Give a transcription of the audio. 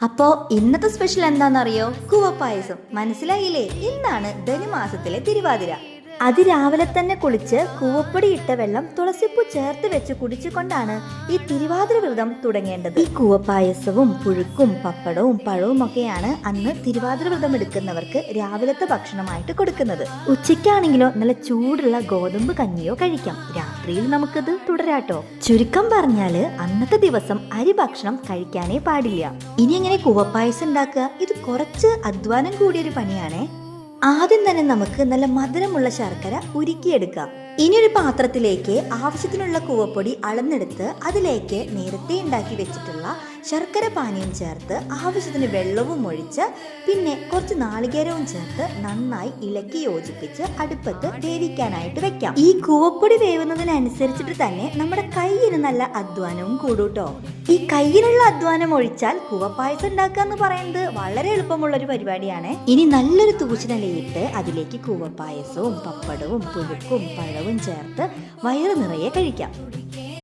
അപ്പോ ഇന്നത്തെ സ്പെഷ്യൽ എന്താണെന്നറിയോ? കൂവപ്പായസം. മനസ്സിലായില്ലേ? ഇന്നാണ് ധനുമാസത്തിലെ തിരുവാതിര. അതിരാവിലെ തന്നെ കുളിച്ച് കൂവപ്പൊടി ഇട്ട വെള്ളം തുളസിപ്പൂ ചേർത്ത് വെച്ച് കുടിച്ചുകൊണ്ടാണ് ഈ തിരുവാതിര വ്രതം തുടങ്ങേണ്ടത്. ഈ കൂവപ്പായസവും പുഴുക്കും പപ്പടവും പഴവും ഒക്കെയാണ് അന്ന് തിരുവാതിര വ്രതം എടുക്കുന്നവർക്ക് രാവിലത്തെ ഭക്ഷണമായിട്ട് കൊടുക്കുന്നത്. ഉച്ചയ്ക്കാണെങ്കിലോ നല്ല ചൂടുള്ള ഗോതമ്പ് കഞ്ഞിയോ കഴിക്കാം. രാത്രിയിൽ നമുക്കത് തുടരാട്ടോ. ചുരുക്കം പറഞ്ഞാല് അന്നത്തെ ദിവസം അരി ഭക്ഷണം കഴിക്കാനേ പാടില്ല. ഇനി എങ്ങനെ കൂവപ്പായസം ഉണ്ടാക്കുക? ഇത് കുറച്ച് അധ്വാനം കൂടിയൊരു പണിയാണേ. ആദ്യം തന്നെ നമുക്ക് നല്ല മധുരമുള്ള ശർക്കര ഉരുക്കിയെടുക്കാം. ഇനിയൊരു പാത്രത്തിലേക്ക് ആവശ്യത്തിനുള്ള കൂവപ്പൊടി അളന്നെടുത്ത് അതിലേക്ക് നേരത്തെ ഉണ്ടാക്കി വെച്ചിട്ടുള്ള ശർക്കര പാനീയം ചേർത്ത് ആവശ്യത്തിന് വെള്ളവും ഒഴിച്ച് പിന്നെ കുറച്ച് നാളികേരവും ചേർത്ത് നന്നായി ഇളക്കി യോജിപ്പിച്ച് അടുപ്പത്ത് വേവിക്കാനായിട്ട് വെക്കാം. ഈ കൂവപ്പൊടി വേവുന്നതിനനുസരിച്ചിട്ട് തന്നെ നമ്മുടെ കയ്യിന് നല്ല അധ്വാനവും കൂടൂട്ടോ. ഈ കയ്യിനുള്ള അധ്വാനം ഒഴിച്ചാൽ കൂവപ്പായസം ഉണ്ടാക്കുക എന്ന് പറയുന്നത് വളരെ എളുപ്പമുള്ളൊരു പരിപാടിയാണ്. ഇനി നല്ലൊരു തൂച്ചിനലയിട്ട് അതിലേക്ക് കൂവപ്പായസവും പപ്പടവും പുഴുക്കും പഴവും ചേർത്ത് വയറ് നിറയെ കഴിക്കാം.